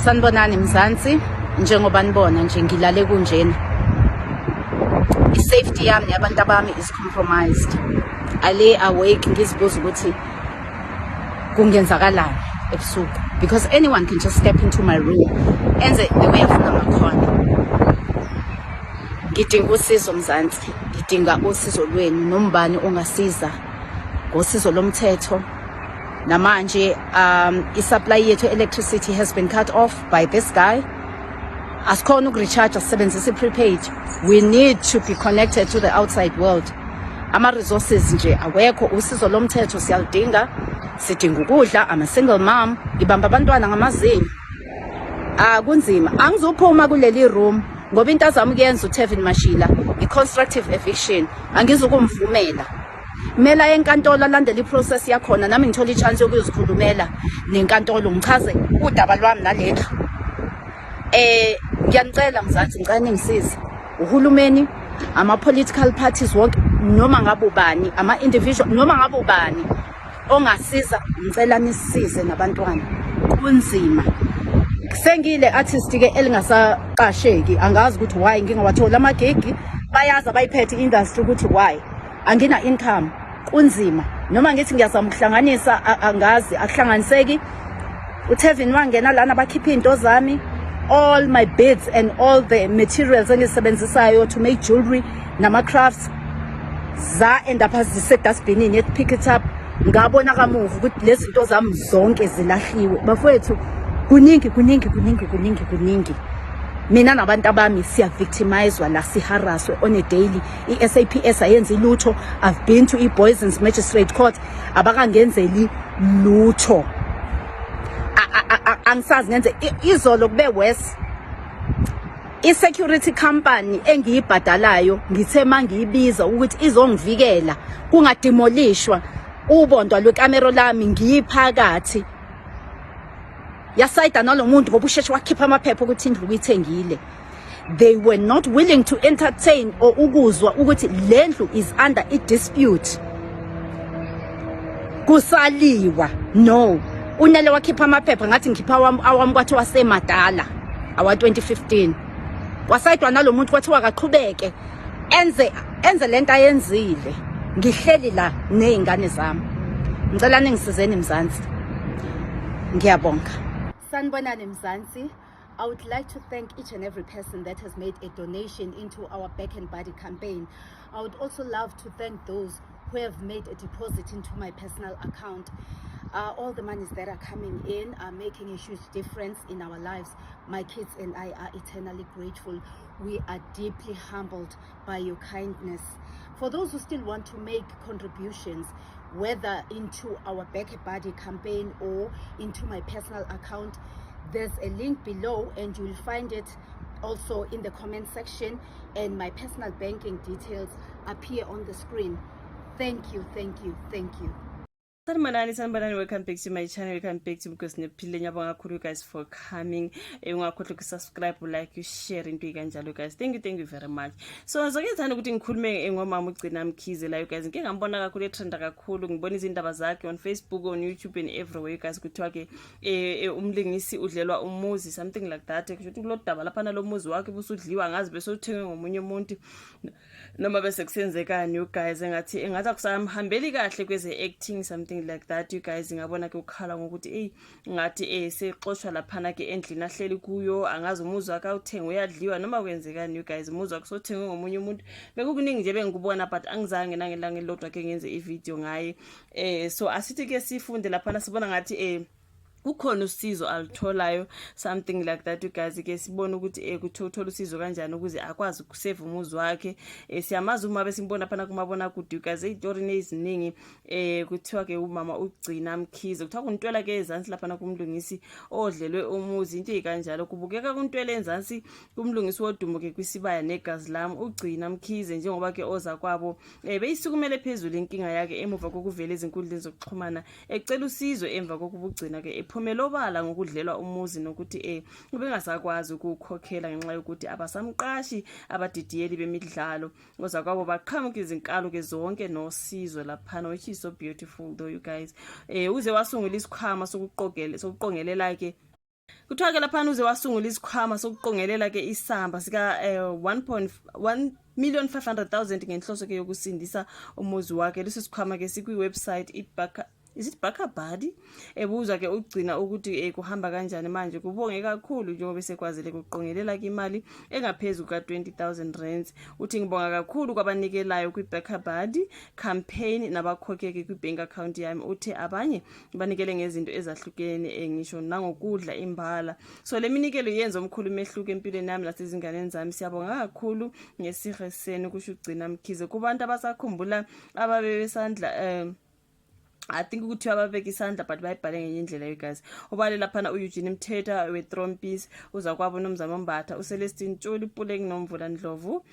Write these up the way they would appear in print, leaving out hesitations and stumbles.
Sanibonani Mzansi, njengoba nibona nje ngilale kunjena. I-safety yami yabantu abami is compromised. I lay awake ngizibuza ukuthi kungenzakalani ebusuku, because anyone can just step into my room enze the way afuna ngakhona. Ngidinga usizo Mzansi, ngidinga usizo lwenu, nombani ongasiza ngosizo lomthetho. Namanje i-supply yethu electricity has been cut off by this guy. Asikhona ukurecharge asebenzisa prepaid. We need to be connected to the outside world. Ama resources nje awekho, usizo lomthetho siyalidinga. Sidinga ukudla, I'm a single mom, ibamba abantwana ngamazinyo. Kunzima. Angizophuma kuleli room ngoba into azama ukuyenza uTevin Mashila i-constructive eviction. Angizokumvumela. Mela enkantolo alandela iprocess yakhona, nami ngithola ichance yokuzikhulumela nenkantolo ngichaze udaba lwami nalelo. Ngiyanicela Mzansi, ngicela ningisize. Uhulumeni, ama political parties wonke noma ngabe ubani, ama individual noma ngabe ubani ongasiza, ngicela nisisize nabantwana. Kunzima. Sengile artist ke elingasaqasheki, angazi ukuthi why ngingawathola amagigi, bayazi abayiphethe industry ukuthi why angina income. Kunzima. Noma ngithi ngiyazama ukuhlanganisa, angazi akuhlanganiseki. uTevin wangena lana bakhipha into zami, all my beads and all the materials engisebenzisayo to make jewelry nama crafts za end up as dustbinini yet pick it up. Ngabona kamuva ukuthi lezi zinto zami zonke zilahliwe. Bafowethu kuningi. Mina nabantu abami siya victimizedwa la, siharaswe on a daily. I-SAPS ayenza ilutho. I've been to i-Boyson's Magistrate Court, abakangenzeli lutho. Angisazi ngenze izolo kube worse. I-security company engiyibhadalayo ngithe mangiyibiza ukuthi izongivikela kungademolishwa ubondwa lwekamera lami ngiyiphakathi, yasayida nalomuntu ngoba usheshe wakhipha amaphepha ukuthi indlu uyithengile. They were not willing to entertain or ukuzwa ukuthi lendlu is under a dispute. Kusaliwa. No. Unele wakhipha amaphepha ngathi ngikhipha awami kwathi wasemadala awa 2015. Wasayidwa nalomuntu kwathi wakaqhubeke enze lento ayenzile. Ngihleli la nezingane zami. Ngicela ningisizeni Mzansi. Ngiyabonga. Sanibonani Mzansi. I would like to thank each and every person that has made a donation into our Back and Body campaign. I would also love to thank those who have made a deposit into my personal account. All the monies that are coming in are making a huge difference in our lives. My kids and I are eternally grateful. We are deeply humbled by your kindness. For those who still want to make contributions, whether into our Back and Body campaign or into my personal account, there's a link below and you will find it also in the comment section, and my personal banking details appear on the screen. Thank you. Sanibonani, welcome back to my channel, welcome back to Mkosnephile. Ngiyabonga kakhulu guys for coming. Ungakhohlwa ukusubscribe, like, share into ikanjalo guys. Thank you very much. So ngizokethanda ukuthi ngikhulume ngomama uGcina Mkhize la guys. Ngike ngambona kakhulu etrenda kakhulu, ngibona izindaba zakhe on Facebook, on YouTube and everywhere guys. Kuthiwa ke umlingisi udlelwa umuzi, something like that. Kusho ukuthi kulodaba lapha nalomuzi wakhe busudliwa ngazi bese uthengwe ngomunye umuntu noma bese kusenzekani you guys. Engathi akusamhambeli kahle kweze acting something like that you guys. Ngabona ke ukhala ngokuthi ngathi sexoshwa laphana ke endlini ahleli kuyo, angazi umuzi wakhe awuthengwe uyadliwa noma kwenzekani you guys. Umuzi wakhe sothengwe ngomunye umuntu, bekukuningi nje bengikubona but angizange nangelanga elilodwa ke ngenze ivideo ngaye. So asithi ke sifunde laphana sibona ngathi ukhona usizo alitholayo, something like that you guys. Ke sibona ukuthi kuthola usizo kanjani ukuze akwazi ukusave umuzi wakhe. Siyamazi uma besimbona phana kumabona kude you guys, istory neziningi. Kuthiwa ke umama uGcina Mkhize kuthiwa kuntwela ke ezansi lapha kumlungisi odlelwe umuzi, into ekanjalo. Kubukeka kuntwele ezansi kumlungisi wodumo ke kwisibaya negazi lami uGcina Mkhize, njengoba ke oza kwabo beyisukumele phezulu inkinga yakhe emuva kokuvela ezinkundleni zokuxhumana ecela usizo emva kokubugcina ke iphumela obala ngokudlelwa umuzi nokuthi ubengasakwazi ukukhokhela ngenxa yokuthi abasamqashi abadidiyeli bemidlalo. Oza kwabo baqhamuka izinkalo ke zonke nosizo laphana, which is so beautiful though you guys. Uze wasungula isikhwama sokuqongelela ke Kuthiwa ke laphana uze wasungula isikhwama sokuqongelela ke isamba sika 1,500,000 ngenhloso ke yokusindisa umuzi wakhe. Lesi sikhwama ke sikwi-website Bakabadi. Ebuzwa ke ugcina ukuthi kuhamba kanjani manje. Kubonge kakhulu njengoba besekwazile ukuqongelela ke imali engaphezulu ka-20,000 rands. Uthi ngibonga kakhulu kwabanikelayo kwi-Bakabadi campaign nabakhokhe kwi-bank account yami. Uthe abanye banikele ngezinto ezahlukene ngisho nangokudla imbala. So le minikelo yenza omkhulu umehluko empilweni yami nasezinganeni zami. Siyabonga kakhulu ngesihe senu kusho ugcina Mkhize. Kubantu abasakhumbula ababesandla I think ukuthi ababeka isandla but bayibhale ngenye indlela you guys. Ubale laphana uEugene Mthetha weTrompis, uza kwabo uNomzamo Mbatha, uCelestine Ntsholi, Puleng Nomvula Ndlovu,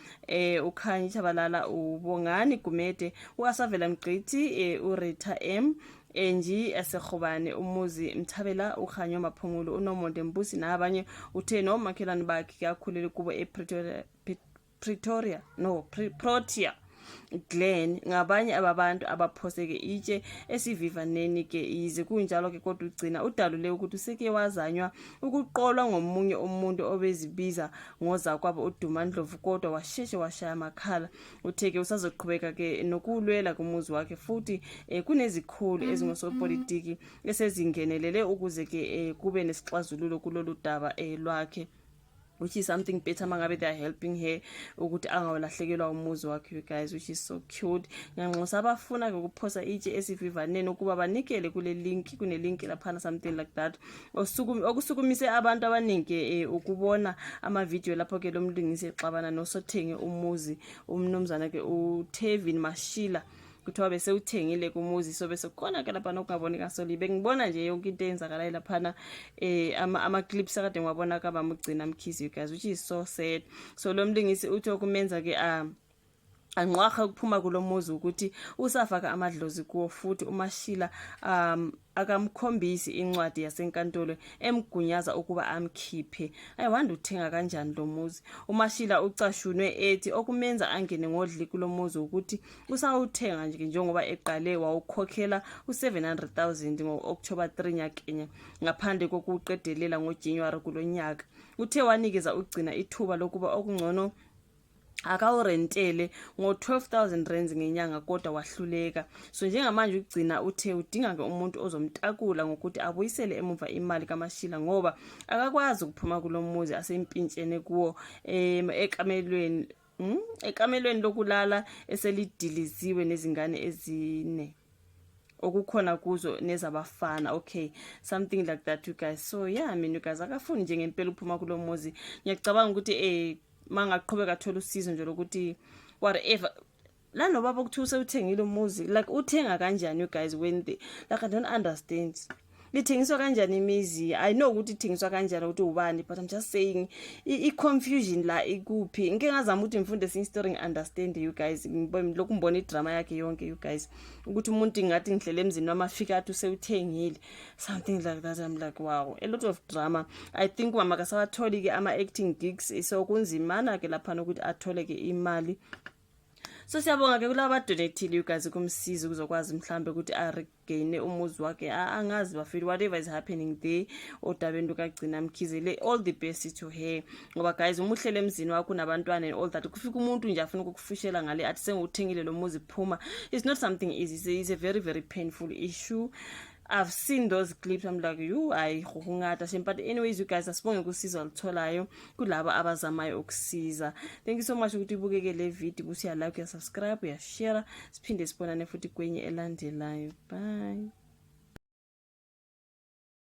uKhanyi Chabalala, uBongani Gumede, uAsavela Mgqithi, uRita M, Enji Asegobane, umuzi Mthabela, uKhanyo Maphumulo, uNomonde Mbusi nabanye. Uthe nomakhelwane bakhe yakhulela kubo Protea Glen ngabanye ababantu abaphoseke itshe esivivaneni ke ize kunjalo ke kodwa ugcina udalule ukuthi useke wazanywa ukuqolwa ngomunye umuntu obezibiza ngoza kwabo uDuma Ndlovu kodwa washeshe washaya amakhala. Utheke usazoqhubeka ke nokulwela kumuzi wakhe futhi kunezikhulu ezingosopolitiki esezingenelele ukuze ke kube nesixazululo kulolu daba lwakhe, which is something better mangabe they are helping her ukuthi angawalahlekelwa umuzi wakhe you guys, which is so cute. Nganxosa abafuna ukuphosa itshe esivivaneni ukuba banikele kule link, kune link laphana something like that okusukumise abantu abaningi ukubona ama video lapho ke lo mlingisi exabana noSothenge umuzi umnumzana ke uTevin Mashila. Kuthiwa bese uthengile kumuzi so bese khona ke lapha nokungaboni kaSolibe. Ngibona nje yonke into eyenzakalayo laphana ama clips akade ngwabona ka bamugcina Mkhize you guys, which is so sad. So lo mlingisi uthi okumenza ke anqwaha ukuphuma kulomuzi ukuthi usafaka amadlozi kuwo futhi uMashila akamkhombisi incwadi yasenkantolo emgunyaza ukuba amkhiphe. Ayiwanda uthenga kanjani lo muzi. uMashila ucashunwe ethi okumenza angene ngodli kulomuzi ukuthi usawuthenga nje njengoba eqale wawukhokhela u700,000 ngo-October 3 nyakenya ngaphandle kokuqedelela ngoJanuary kulonyaka. Uthe wanikeza ugcina ithuba lokuba okungcono akawurentele ngo-12,000 rands ngenyanga kodwa wahluleka. So njengamanje ugcina uthe udinga ke umuntu ozomtakula ngokuthi abuyisele emuva imali kaMashila ngoba akakwazi ukuphuma kulomuzi asempintshene kuwo ekamelweni lokulala eselidiliziwe nezingane ezine okukhona kuzo nezabafana. Okay, something like that you guys. So yeah, I mean you guys akafuni nje ngempela ukuphuma kulomuzi. Ngiyacabanga ukuthi mangaqhubeka athola usizo nje lokuthi whatever la no baba ukuthi usewuthengile umuzi like uthenga kanjani you guys when they like I don't understand. Lithengiswa kanjani imizi? I know ukuthi ithengiswa kanjani ukuthi ubani but I'm just saying I confusion la ikuphi. Ngeke ngazama ukuthi ngifunde sin story understand you guys. Lokhu ngibona idrama yakhe yonke you guys ukuthi umuntu ngathi ngihlele emzini wamafika athi usewuthengile something like that. I'm like wow, a lot of drama. I think mama kasawatholi ke ama acting gigs so kunzimana ke lapha ukuthi athole ke imali. So siyabonga ke kulabo donate you guys kumsiza ukuzokwazi mhlambe ukuthi regain umuzi wakhe. Angazi bafeel whatever is happening there odabeni lokagcina Mkhize. All the best to her ngoba guys umuhlele emzini wakho nabantwana and all that kufika umuntu nje afuna ukukufushela ngale athi senguthengile lo muzi phuma. It's not something easy. It's a very very painful issue. I've seen those clips. I'm like you but anyways you guys asibonge kusiza lutholayo kulabo abazamayo ukusiza. Thank you so much ukuthi ubukeke le video. Busiya like, ya subscribe, ya share. Siphinde sibonane futhi kwenye elandelayo. Bye.